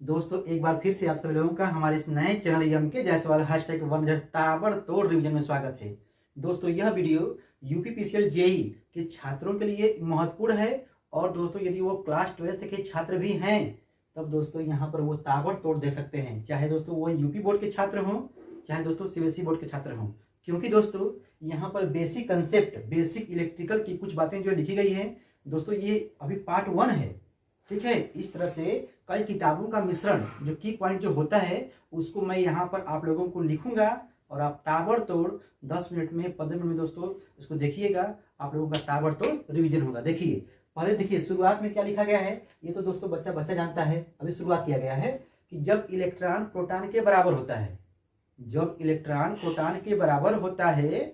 दोस्तों एक बार फिर से आप सभी लोगों का हमारे इस नए चैनल यम के जायसवाल हैशटैग 1 ताबड़तोड़ रिवीजन में स्वागत है। दोस्तों यह वीडियो यूपी पीसीएल जेई के छात्रों के लिए महत्वपूर्ण है और दोस्तों यदि वो क्लास 12th के छात्र भी हैं तब दोस्तों यहाँ पर वो ताबड़तोड़ दे सकते हैं, चाहे दोस्तों वो यूपी बोर्ड के छात्र हों चाहे दोस्तों सीबीएसई बोर्ड के छात्र हों, क्योंकि दोस्तों यहाँ पर बेसिक कंसेप्ट बेसिक इलेक्ट्रिकल की कुछ बातें जो लिखी गई हैं दोस्तों ये अभी पार्ट 1 है। ठीक है, इस तरह से कई किताबों का मिश्रण जो की पॉइंट जो होता है उसको मैं यहाँ पर आप लोगों को लिखूंगा और आप ताबड़तोड़ 10 मिनट में 15 मिनट में दोस्तों इसको देखिएगा, आप लोगों का ताबड़तोड़ रिवीजन होगा। देखिए पहले देखिए शुरुआत में क्या लिखा गया है, ये तो दोस्तों बच्चा जानता है। अभी शुरुआत किया गया है कि जब इलेक्ट्रॉन प्रोटॉन के बराबर होता है, जब इलेक्ट्रॉन प्रोटॉन के बराबर होता है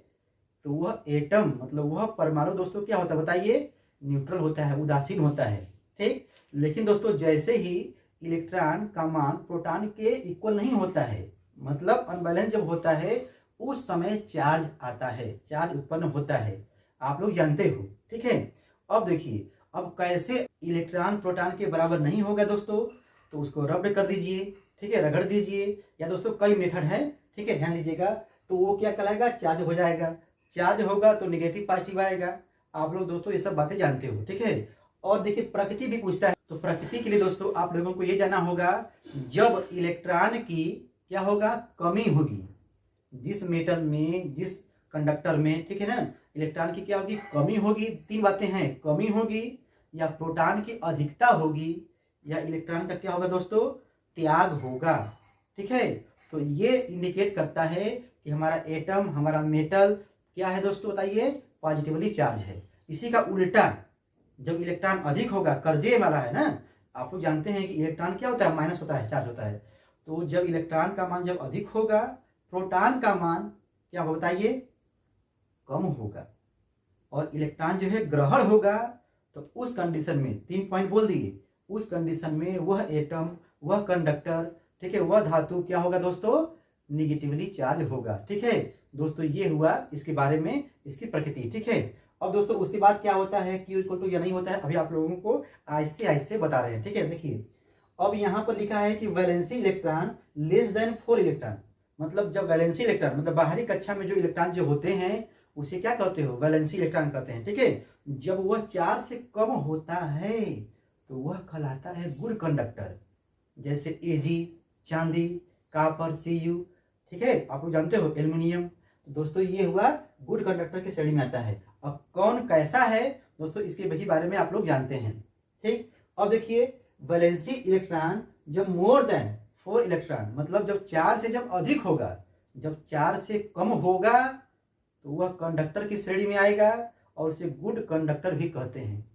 तो वह एटम मतलब वह परमाणु दोस्तों क्या होता है बताइए, न्यूट्रल होता है, उदासीन होता है। ठीक, लेकिन दोस्तों जैसे ही इलेक्ट्रॉन का मान प्रोटॉन के इक्वल नहीं होता है, मतलब अनबैलेंस जब होता है उस समय चार्ज आता है, चार्ज उत्पन्न होता है, आप लोग जानते हो। ठीक है, अब देखिए अब कैसे इलेक्ट्रॉन प्रोटॉन के बराबर नहीं होगा दोस्तों, तो उसको रब्ड कर दीजिए, ठीक है, रगड़ दीजिए, या दोस्तों कई मेथड है, ठीक है, ध्यान दीजिएगा। तो वो क्या कहलाएगा, चार्ज हो जाएगा, चार्ज होगा तो निगेटिव पॉजिटिव आएगा। आप लोग दोस्तों ये सब बातें जानते हो। ठीक है, और देखिए प्रकृति भी पूछता है, तो प्रकृति के लिए दोस्तों आप लोगों को ये जानना होगा जब इलेक्ट्रॉन की क्या होगा, कमी होगी, जिस मेटल में जिस कंडक्टर में, ठीक है ना, इलेक्ट्रॉन की क्या होगी, कमी होगी। तीन बातें हैं, कमी होगी या प्रोटॉन की अधिकता होगी या इलेक्ट्रॉन का क्या होगा दोस्तों, त्याग होगा। ठीक है, तो ये इंडिकेट करता है कि हमारा एटम हमारा मेटल क्या है दोस्तों बताइए, पॉजिटिवली चार्ज है। इसी का उल्टा जब इलेक्ट्रॉन अधिक होगा, कर्जे वाला है ना, आप लोग जानते हैं कि इलेक्ट्रॉन क्या होता है, माइनस होता है, चार्ज होता है। तो जब इलेक्ट्रॉन का मान जब अधिक होगा, प्रोटॉन का मान क्या होगा बताइए, कम होगा, और इलेक्ट्रॉन जो है ग्रहण होगा। तो उस कंडीशन में 3 पॉइंट बोल दिए, उस कंडीशन में वह एटम वह कंडक्टर, ठीक है, वह धातु क्या होगा दोस्तों, निगेटिवली चार्ज होगा। ठीक है दोस्तों, ये हुआ इसके बारे में, इसकी प्रकृति। ठीक है, अब दोस्तों उसके बाद क्या होता है, Q इक्वल टू या नहीं होता है, अभी आप लोगों को आहिस्ते आहिस्ते बता रहे हैं। ठीक है, देखिए अब यहाँ पर लिखा है कि valency electron less than 4 electron, मतलब जब वैलेंसी इलेक्ट्रॉन मतलब बाहरी कक्षा में जो इलेक्ट्रॉन जो होते हैं उसे क्या कहते हो, वैलेंसी इलेक्ट्रॉन कहते हैं। ठीक है, जब वह 4 से कम होता है तो वह कहलाता है गुड कंडक्टर, जैसे Ag चांदी, कापर, Cu, ठीक है, आप लोग जानते हो एल्युमिनियम। तो दोस्तों ये हुआ गुड कंडक्टर की श्रेणी में आता है। अब कौन कैसा है दोस्तों, इसके वही बारे में आप लोग जानते हैं। ठीक, अब देखिए वैलेंसी इलेक्ट्रॉन जब मोर देन 4 इलेक्ट्रॉन, मतलब जब 4 से जब अधिक होगा, जब 4 से कम होगा तो वह कंडक्टर की श्रेणी में आएगा और उसे गुड कंडक्टर भी कहते हैं।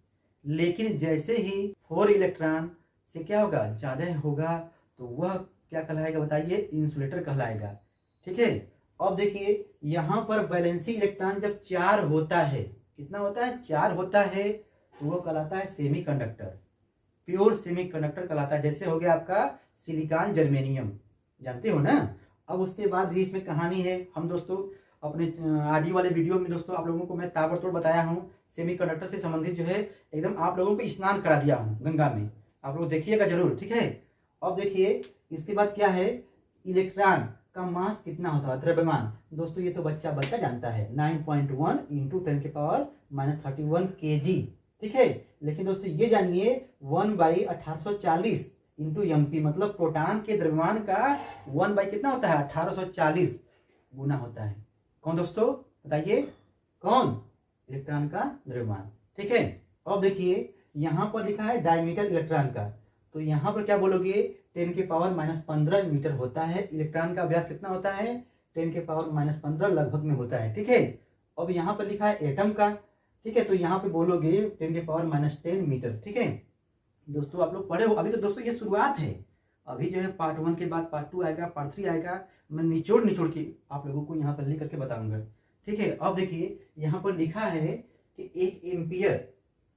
लेकिन जैसे ही 4 इलेक्ट्रॉन से क्या होगा, ज्यादा होगा, तो वह क्या कहलाएगा बताइए, इंसुलेटर कहलाएगा। ठीक है, अब देखिए यहां पर वैलेंसी इलेक्ट्रॉन जब 4 होता है, कितना होता है, 4 होता है, तो वह कहलाता है semi conductor, pure semi conductor कहलाता है। जैसे हो गया आपका सिलिकॉन जर्मेनियम, जानते हो ना। अब उसके बाद भी इसमें कहानी है, हम दोस्तों अपने ऑडियो वाले वीडियो में दोस्तों आप लोगों को मैं ताबड़तोड़ बताया हूँ, सेमी कंडक्टर से संबंधित जो है एकदम आप लोगों को स्नान करा दिया हूँ गंगा में, आप लोग देखिएगा जरूर। ठीक है, अब देखिए इसके बाद क्या है, इलेक्ट्रॉन का मास कितना होता है, द्रव्यमान। दोस्तों ये तो बच्चा जानता है, 9.1 इंटू 10⁻³ kg। ठीक है, लेकिन दोस्तों ये जानिए 1/1840 इंटू MP, मतलब प्रोटॉन के द्रव्यमान का 1 कितना होता है, 1840 गुना होता है। कौन दोस्तों बताइए, कौन, इलेक्ट्रॉन का द्रव्यमान। ठीक है, अब देखिए यहां पर लिखा है डायमीटर इलेक्ट्रॉन का, तो यहां पर क्या बोलोगे, 10⁻⁻15 मीटर होता है। इलेक्ट्रॉन का व्यास कितना होता है, 10⁻⁻15 लगभग में होता है। ठीक है, अब यहाँ पर लिखा है एटम का, ठीक है, तो यहाँ पे बोलोगे 10⁻10 मीटर। ठीक है दोस्तों, आप लोग पढ़े हो अभी, तो दोस्तों ये शुरुआत है, अभी जो है पार्ट 1 के बाद पार्ट 2 आएगा, पार्ट 3 आएगा, मैं निचोड़ के आप लोगों को यहाँ पर लिख करके बताऊंगा। ठीक है, अब देखिए यहाँ पर लिखा है कि 1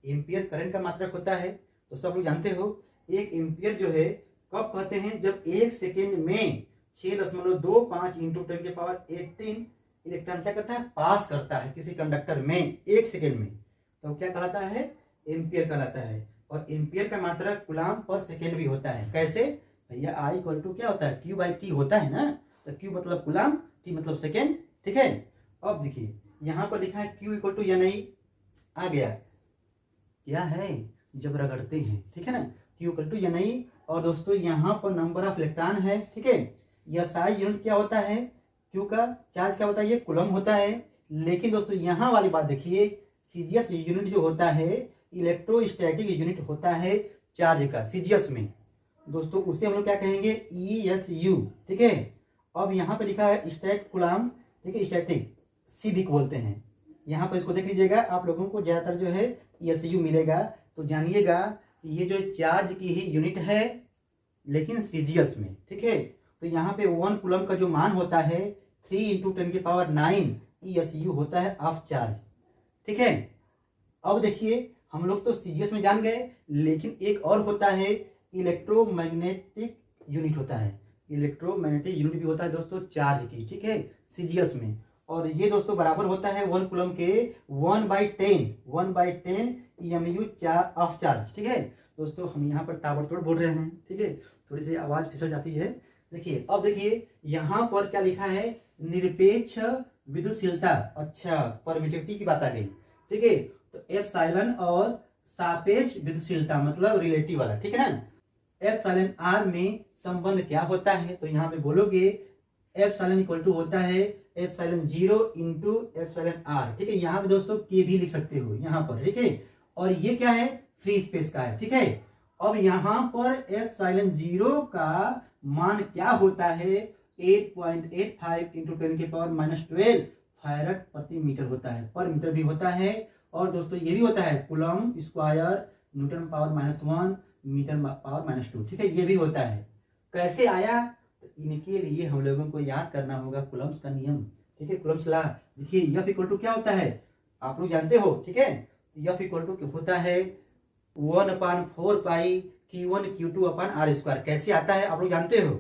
एम्पियर करंट का मात्रक होता है। दोस्तों आप लोग जानते हो 1 एम्पियर जो है कब कहते हैं, जब 1 सेकेंड में 6.25 इंटू 10⁻18 इलेक्ट्रॉन क्या करता है, पास करता है किसी कंडक्टर में 1 सेकेंड में, तो क्या कहलाता है, एम्पियर कहलाता है। और एम्पियर का मात्रक कूलाम पर सेकेंड भी होता है। कैसे, भैया आई इक्वल टू क्या होता है, क्यू बाई टी होता है ना। तो क्यू मतलब कूलम, टी मतलब सेकेंड, ठीक है। अब देखिए यहाँ पर लिखा है क्यू इक्वल टू या नहीं, आ गया क्या है जब रगड़ते हैं, ठीक है ना, क्यू इक्वल टू या नहीं। और दोस्तों यहाँ पर नंबर ऑफ इलेक्ट्रॉन है, ठीक है। यह साई यूनिट क्या होता है, क्यू का चार्ज क्या होता है, ये कूलम होता है। लेकिन दोस्तों यहाँ वाली बात देखिए, सीजीएस यूनिट जो होता है इलेक्ट्रोस्टैटिक यूनिट होता है चार्ज का सीजीएस में दोस्तों, उसे हम लोग क्या कहेंगे, ESU, ठीक है। अब यहाँ पे लिखा है स्टैट कूलम, ठीक है, स्टैटिक सी भी बोलते हैं। यहाँ पर इसको देख लीजिएगा, आप लोगों को ज्यादातर जो है ESU मिलेगा। तो जानिएगा ये जो चार्ज की ही यूनिट है लेकिन सीजीएस में, ठीक है। तो यहाँ पे 1 कूलम का जो मान होता है 3 × 10⁹ ESU होता है ऑफ चार्ज, ठीक है। अब देखिए हम लोग तो सीजीएस में जान गए, लेकिन एक और होता है इलेक्ट्रोमैग्नेटिक यूनिट होता है, इलेक्ट्रोमैग्नेटिक यूनिट भी होता है दोस्तों चार्ज की, ठीक है, सीजीएस में। और ये दोस्तों बराबर होता है 1 कूलम के 1/10 EMU ऑफ चार्ज, ठीक है। दोस्तों हम यहाँ पर ताबड़तोड़ बोल रहे हैं, ठीक है, थोड़ी सी आवाज फिसल जाती है। देखिए अब देखिए यहाँ पर क्या लिखा है, निरपेक्ष विद्युतशीलता, अच्छा परमिटिविटी की बात आ गई, ठीक है। तो एप्सिलॉन और सापेक्ष विद्युतशीलता मतलब रिलेटिव वाला, ठीक है ना। एप्सिलॉन आर में संबंध क्या होता है, तो यहाँ पे बोलोगे एप्सिलॉन इक्वल टू होता है एप्सिलॉन 0 × एप्सिलॉन आर, ठीक है। यहाँ पे दोस्तों के भी लिख सकते हो यहाँ पर, ठीक है। और ये क्या है, फ्री स्पेस का है, ठीक है। अब यहाँ पर एप्सिलॉन 0 का मान क्या होता है, 8.85 × 10⁻12 फैरड प्रति मीटर होता है, पर मीटर भी होता है। और दोस्तों ये भी होता है coulomb square newton power -1 metre power -2, ठीक है, ये भी होता है। कैसे आया, तो इनके लिए हम लोगों को याद करना होगा कूलम्स का नियम, ठीक है, कूलम्स लॉ। देखिए F इक्वल टू क्या होता है, आप लोग जानते हो, ठीक है। F इक्वल टू होता है 1/4 पाई Q1 Q2 R स्क्वायर। कैसे आता है आप लोग जानते हो,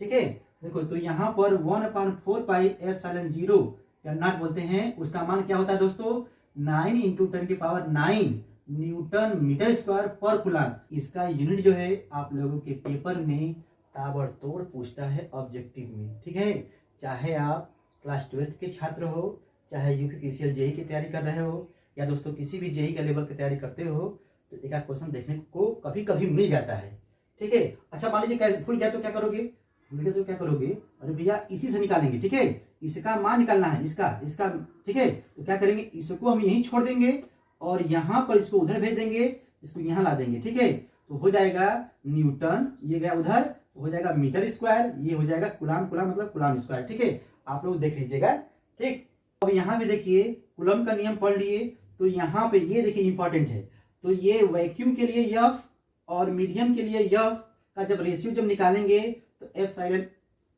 ठीक है। देखो तो यहाँ पर 1/4 पाई एप्सिलॉन 0 या नॉट बोलते हैं, उसका मान क्या होता है दोस्तों, 9 × 10⁹ न्यूटन मीटर स्क्वायर पर कूलम। इसका यूनिट जो है आप लोगों के पेपर में ताबड़तोड़ पूछता है ऑब्जेक्टिव में, ठीक है। चाहे आप क्लास 12 के छात्र हो, चाहे यूपीपीसीएल जेई की तैयारी कर रहे हो, या दोस्तों किसी भी जेई का लेवल की तैयारी करते हो, तो एक आध क्वेश्चन देखने को कभी कभी मिल जाता है, ठीक है। अच्छा मान लीजिए भूल गया तो क्या करोगे, भूल गया तो क्या करोगे, अरे भैया इसी से निकालेंगे, ठीक है, इसका मान निकालना है, इसका, ठीक है। तो क्या करेंगे, इसको हम यहीं छोड़ देंगे और यहाँ पर इसको उधर भेज देंगे, इसको यहाँ ला देंगे, ठीक है। तो हो जाएगा न्यूटन, ये गया उधर, तो हो जाएगा मीटर स्क्वायर, ये हो जाएगा कूलम, कूलम मतलब कूलम स्क्वायर, ठीक है। आप लोग देख लीजिएगा, ठीक। अब यहाँ पे देखिए कूलम का नियम पढ़ लिए, तो यहाँ पे ये देखिए इंपॉर्टेंट है। तो ये वैक्यूम के लिए F और मीडियम के लिए F का जब रेशियो जब निकालेंगे तो एप्सिलॉन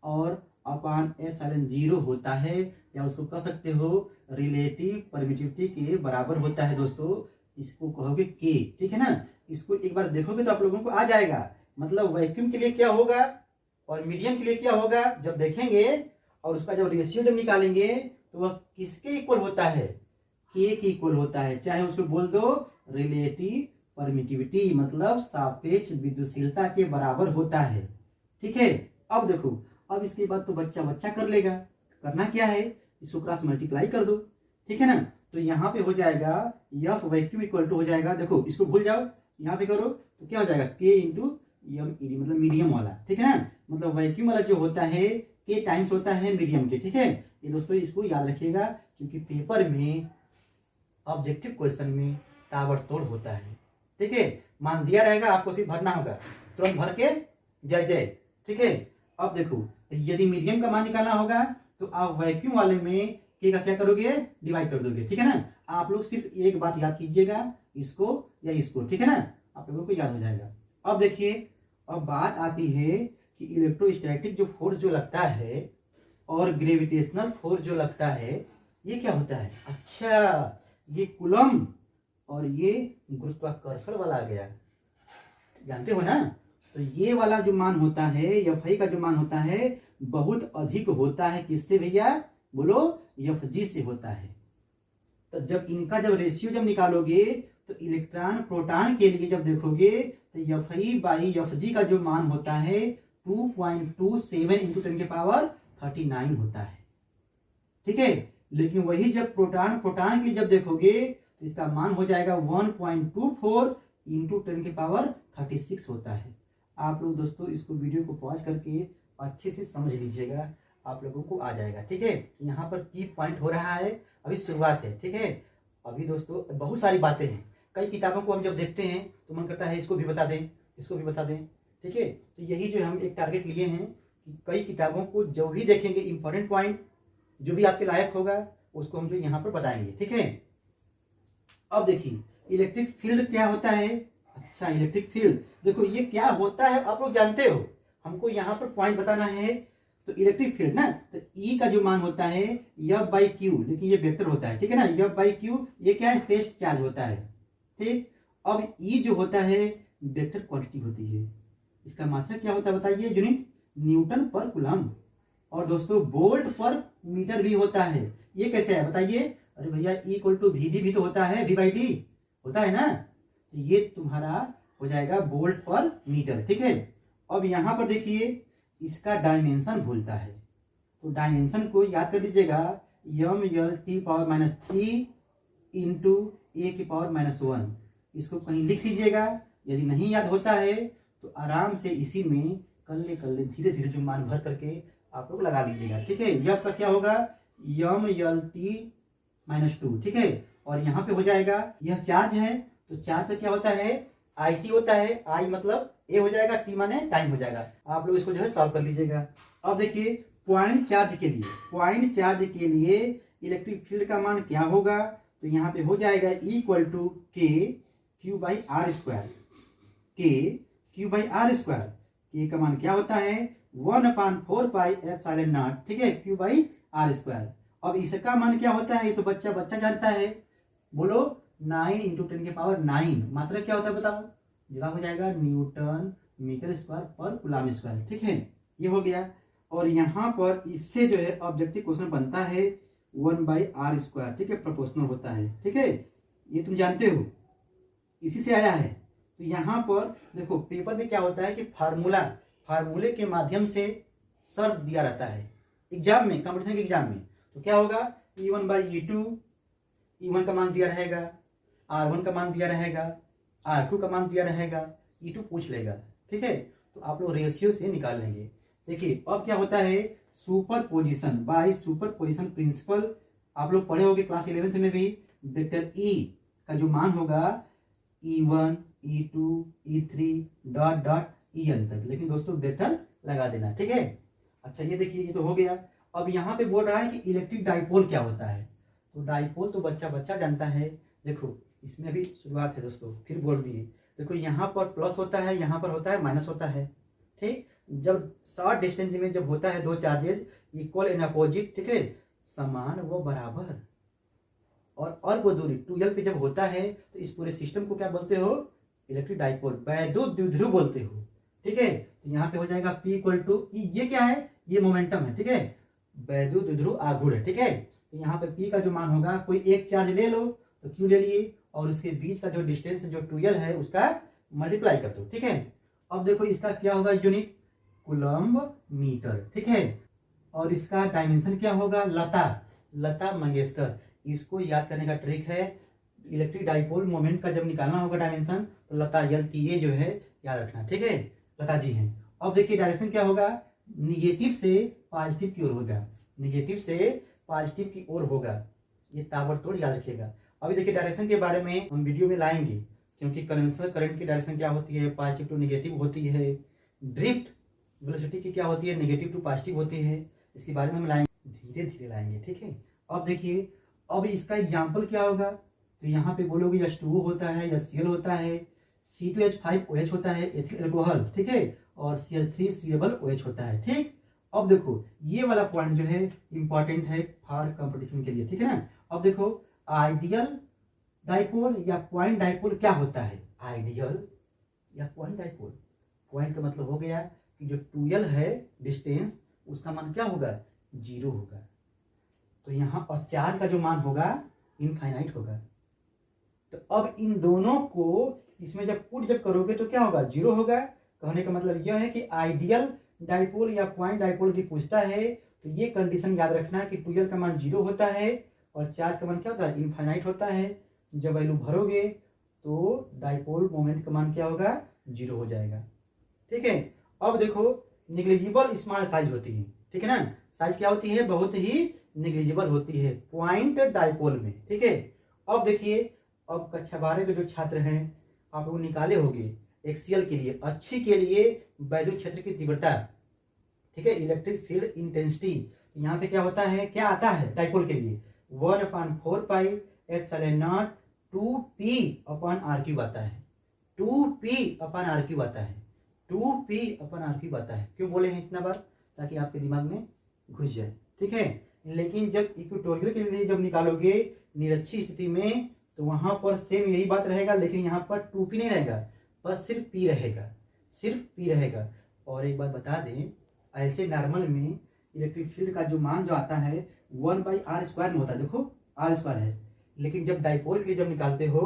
और अपान एप्सिलॉन 0 होता है, या उसको कह सकते हो रिलेटिव परमिटिविटी के बराबर होता है दोस्तों। इसको कहोगे के, ठीक है ना। इसको एक बार देखोगे तो आप लोगों को आ जाएगा, मतलब वैक्यूम के लिए क्या होगा और मीडियम के लिए क्या होगा, जब देखेंगे और उसका जब रेशियो जब निकालेंगे तो वह किसके इक्वल होता है, के के इक्वल होता है। चाहे उसको बोल दो रिलेटिव परमिटिविटी मतलब सापेक्ष विद्युतशीलता के बराबर होता है, ठीक है। अब देखो, अब इसके बाद तो बच्चा कर लेगा, करना क्या है, इसको क्रॉस मल्टीप्लाई कर दो, ठीक है ना। तो यहाँ पे हो जाएगा F वैक्यूम इक्वल टू हो जाएगा, देखो इसको भूल जाओ, यहाँ पे करो तो क्या हो जाएगा K × MED मतलब मीडियम वाला, ठीक है ना। मतलब वैक्यूम वाला जो होता है K टाइम्स होता है मीडियम के, ठीक है। ये दोस्तों इसको याद रखिएगा, क्योंकि पेपर में ऑब्जेक्टिव क्वेश्चन में ताबड़तोड़ होता है, ठीक है। मान दिया रहेगा, आपको सिर्फ भरना होगा, तुरंत भर के जय जय, ठीक है। अब देखो यदि मीडियम का मान निकालना होगा तो आप वैक्यूम वाले में के का क्या करोगे, डिवाइड कर दोगे, ठीक है ना। आप लोग सिर्फ एक बात याद कीजिएगा, इसको या इसको, ठीक है ना, आप लोगों को याद हो जाएगा। अब देखिए, अब बात आती है कि इलेक्ट्रोस्टैटिक जो फोर्स जो लगता है और ग्रेविटेशनल फोर्स जो लगता है, ये क्या होता है। अच्छा, ये कूलम और ये गुरुत्वाकर्षण वाला आ गया, जानते हो ना। तो ये वाला जो मान होता है, Fi का जो मान होता है बहुत अधिक होता है, किससे भैया, बोलो Fg से होता है। तो जब इनका जब रेशियो जब निकालोगे तो इलेक्ट्रॉन प्रोटॉन के लिए जब देखोगे तो Fi/Fg का जो मान होता है 2.27 इंटू 10⁻39 होता है। ठीक है, लेकिन वही जब प्रोटॉन के लिए जब देखोगे तो इसका मान हो जाएगा 1.24 इंटू 10⁻36 होता है। आप लोग दोस्तों इसको वीडियो को पॉज करके अच्छे से समझ लीजिएगा, आप लोगों को आ जाएगा। ठीक है, यहाँ पर की पॉइंट हो रहा है, अभी शुरुआत है। ठीक है, अभी दोस्तों बहुत सारी बातें हैं, कई किताबों को हम जब देखते हैं तो मन करता है इसको भी बता दें, इसको भी बता दें। ठीक है, तो यही जो हम एक टारगेट लिए हैं कि कई किताबों को जो भी देखेंगे इंपॉर्टेंट पॉइंट जो भी आपके लायक होगा उसको हम जो यहाँ पर बताएंगे। ठीक है, अब देखिए इलेक्ट्रिक फील्ड क्या होता है। अच्छा, इलेक्ट्रिक फील्ड देखो ये क्या होता है आप लोग जानते हो, हमको यहाँ पर पॉइंट बताना है। तो इलेक्ट्रिक फील्ड ना, तो ई का जो मान होता है F/Q, लेकिन ये वेक्टर होता है। ठीक है ना, F/Q ये क्या है, टेस्ट चार्ज होता है। ठीक, अब ई जो होता है वेक्टर क्वांटिटी होती है, इसका मात्रा क्या होता है बताइए, यूनिट न्यूटन पर कूलम्ब। और दोस्तों वोल्ट पर मीटर भी होता है, ये कैसे है बताइए। अरे भैया E = भी तो होता है, V/D होता है ना, तो ये तुम्हारा हो जाएगा वोल्ट पर मीटर। ठीक है, अब यहाँ पर देखिए इसका डायमेंशन भूलता है, तो डायमेंशन को याद कर लीजिएगा, mL/3 इंटू A⁻⁻1। इसको कहीं लिख लीजिएगा, यदि नहीं याद होता है तो आराम से इसी में कल्ले कल्ले धीरे धीरे जो मान भर करके आप लोग लगा लीजिएगा। ठीक है, यह आपका क्या होगा mL/T-2। ठीक है, और यहाँ पे हो जाएगा, यह चार्ज है तो चार्ज का क्या होता है IT होता है, I मतलब A हो जाएगा, T माने टाइम हो जाएगा। आप लोग इसको जो है सॉल्व कर लीजिएगा। अब देखिए पॉइंट चार्ज के लिए इलेक्ट्रिक फील्ड का मान क्या होगा, तो यहाँ पे हो जाएगा K/Q/R²। K का मान क्या होता है 1/4πε0। ठीक है, Q/R²। अब इसका मान क्या होता है, ये तो बच्चा जानता है, बोलो 9 इंटू 10⁻9। मात्रा क्या होता है बताओ, जवाब हो जाएगा न्यूटन मीटर स्क्वायर पर कूलम्ब स्क्वायर। ठीक है, ये हो गया। और यहाँ पर इससे जो है ऑब्जेक्टिव क्वेश्चन बनता है 1/R²। ठीक है, प्रोपोर्शनल होता है। ठीक है, ये तुम जानते हो, इसी से आया है। तो यहाँ पर देखो पेपर में क्या होता है कि फार्मूले के माध्यम से शर्त दिया रहता है एग्जाम में, कंपटीशन के एग्जाम में। तो क्या होगा E1/E2, E1 का मान दिया रहेगा, R1 का मान दिया रहेगा, R2 का मान दिया रहेगा, E2 पूछ लेगा। ठीक है, तो आप लोग रेशियो से निकाल लेंगे। देखिए अब क्या होता है, सुपरपोजिशन प्रिंसिपल आप लोग पढ़े होंगे क्लास 11 में भी। वेक्टर E का जो मान होगा E1, E2, E3 dot En तक, लेकिन दोस्तों वेक्टर लगा देना। ठीक है, अच्छा ये देखिए ये तो हो गया। अब यहाँ पे बोल रहा है कि इलेक्ट्रिक डाइपोल क्या होता है, तो डाइपोल तो बच्चा जानता है। देखो इसमें भी शुरुआत है दोस्तों, फिर बोल दिए। देखो यहाँ पर प्लस होता है, यहाँ पर होता है माइनस होता है। ठीक, जब शॉर्ट डिस्टेंस में जब होता है दो चार्जेज इक्वल एंड अपोजिट, ठीक है, समान व बराबर, और अल्प दूरी 2L पे जब होता है तो इस पूरे सिस्टम को क्या बोलते हो, इलेक्ट्रिक डाइपोल, वैद्युत द्विध्रुव बोलते हो। ठीक है, तो यहाँ पे हो जाएगा P = ये क्या है, ये मोमेंटम है। ठीक है, वैद्युत द्विध्रुव आघूर्ण है। ठीक है, तो यहाँ पे P का जो मान होगा, कोई एक चार्ज ले लो तो Q ले लिए, और उसके बीच का जो डिस्टेंस जो 2L है उसका मल्टीप्लाई कर दो। ठीक है, अब देखो इसका क्या होगा, यूनिट कूलम्ब मीटर। ठीक है, और इसका डायमेंशन क्या होगा, लता मंगेशकर। इसको याद करने का ट्रिक है, इलेक्ट्रिक डाइपोल मोमेंट का जब निकालना होगा डायमेंशन, तो लता LTA जो है याद रखना। ठीक है, लता जी हैं। अब देखिए डायरेक्शन क्या होगा, निगेटिव से पॉजिटिव की ओर होगा, ये ताबड़तोड़ याद रखिएगा। अभी देखिए डायरेक्शन के बारे में हम वीडियो में लाएंगे, क्योंकि कन्वेंशनल करंट की डायरेक्शन क्या होती है, पॉजिटिव टू निगेटिव होती है। ड्रिफ्ट वेलोसिटी की क्या होती है, नेगेटिव टू पॉजिटिव होती है। इसके बारे में हम लाएंगे, धीरे धीरे लाएंगे। ठीक है, अब देखिए अब इसका एग्जाम्पल क्या होगा, तो यहाँ पे बोलोगे H2O होता है, HCl होता है, C2H5OH होता है, एथिल अल्कोहल। ठीक है, और Cl3COOH होता है। ठीक, अब देखो ये वाला पॉइंट जो है इंपॉर्टेंट है फॉर कंपटीशन के लिए। ठीक है ना, अब देखो आइडियल डाइपोल या पॉइंट डाइपोल क्या होता है, आइडियल या पॉइंट डाइपोल। पॉइंट का मतलब हो गया कि जो 2L है डिस्टेंस, उसका मान क्या होगा, 0 होगा। तो यहाँ और चार्ज का जो मान होगा इनफाइनाइट होगा। तो अब इन दोनों को इसमें जब पुट करोगे तो क्या होगा, 0 होगा। कहने का मतलब यह है कि आइडियल डाइपोल या पॉइंट डाइपोल यदि पूछता है तो ये कंडीशन याद रखना कि 2l का मान 0 होता है और चार्ज का मान क्या होता है, इनफाइनाइट होता है। जब वैल्यू भरोगे तो डाइपोल मोमेंट का मान क्या होगा, 0 हो जाएगा। ठीक है, अब देखो निग्लिजिबल स्मॉल साइज होती है, ठीक है ना, साइज क्या होती है, बहुत ही निग्लिजिबल होती है पॉइंट डाइपोल में। ठीक है, अब देखिए, अब कक्षा 12 के जो छात्र हैं आप लोग निकाले होंगे एक्सीएल के लिए, अच्छी के लिए वैद्युत क्षेत्र की तीव्रता, ठीक है, इलेक्ट्रिक फील्ड इंटेंसिटी। यहाँ पे क्या होता है, क्या आता है डाइपोल के लिए, 1/4 pi epsilon naught 2p upon r cube आता है, 2p अपॉन आर क्यूब आता है, 2p अपॉन आर क्यूब आता है। क्यों बोले हैं इतना बार, ताकि आपके दिमाग में घुस जाए। ठीक है, लेकिन जब इक्वेटोरियल के लिए जब निकालोगे निरक्षी स्थिति में तो वहां पर सेम यही बात रहेगा, लेकिन यहाँ पर 2p नहीं रहेगा, बस सिर्फ p रहेगा, सिर्फ p रहेगा। और एक बात बता दें, ऐसे नॉर्मल में इलेक्ट्रिक फील्ड का जो मान जो आता है 1/r² में होता है, देखो r² है, लेकिन जब डाइपोल के लिए जब निकालते हो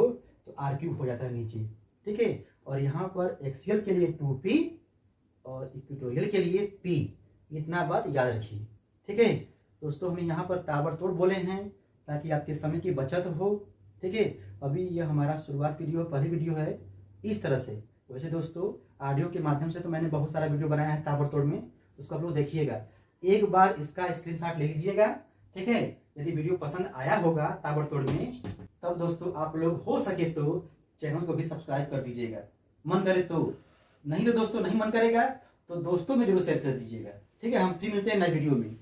तो r³ हो जाता है नीचे। ठीक है, और यहाँ पर एक्सियल के लिए 2p और इक्वेटोरियल के लिए p, इतना बात याद रखिए। ठीक है दोस्तों, हमें यहाँ पर ताबड़तोड़ बोले हैं ताकि आपके समय की बचत हो। ठीक है, अभी ये हमारा शुरुआत वीडियो, पहली वीडियो है इस तरह से। वैसे दोस्तों ऑडियो के माध्यम से तो मैंने बहुत सारा वीडियो बनाया है ताबड़तोड़ में, उसको आप लोग देखिएगा, एक बार इसका स्क्रीनशॉट ले लीजिएगा। ठीक है, यदि वीडियो पसंद आया होगा ताबड़तोड़ में, तब दोस्तों आप लोग हो सके तो चैनल को भी सब्सक्राइब कर दीजिएगा, मन करे तो, नहीं तो दोस्तों नहीं मन करेगा तो दोस्तों में जरूर शेयर कर दीजिएगा। ठीक है, हम फिर मिलते हैं नए वीडियो में।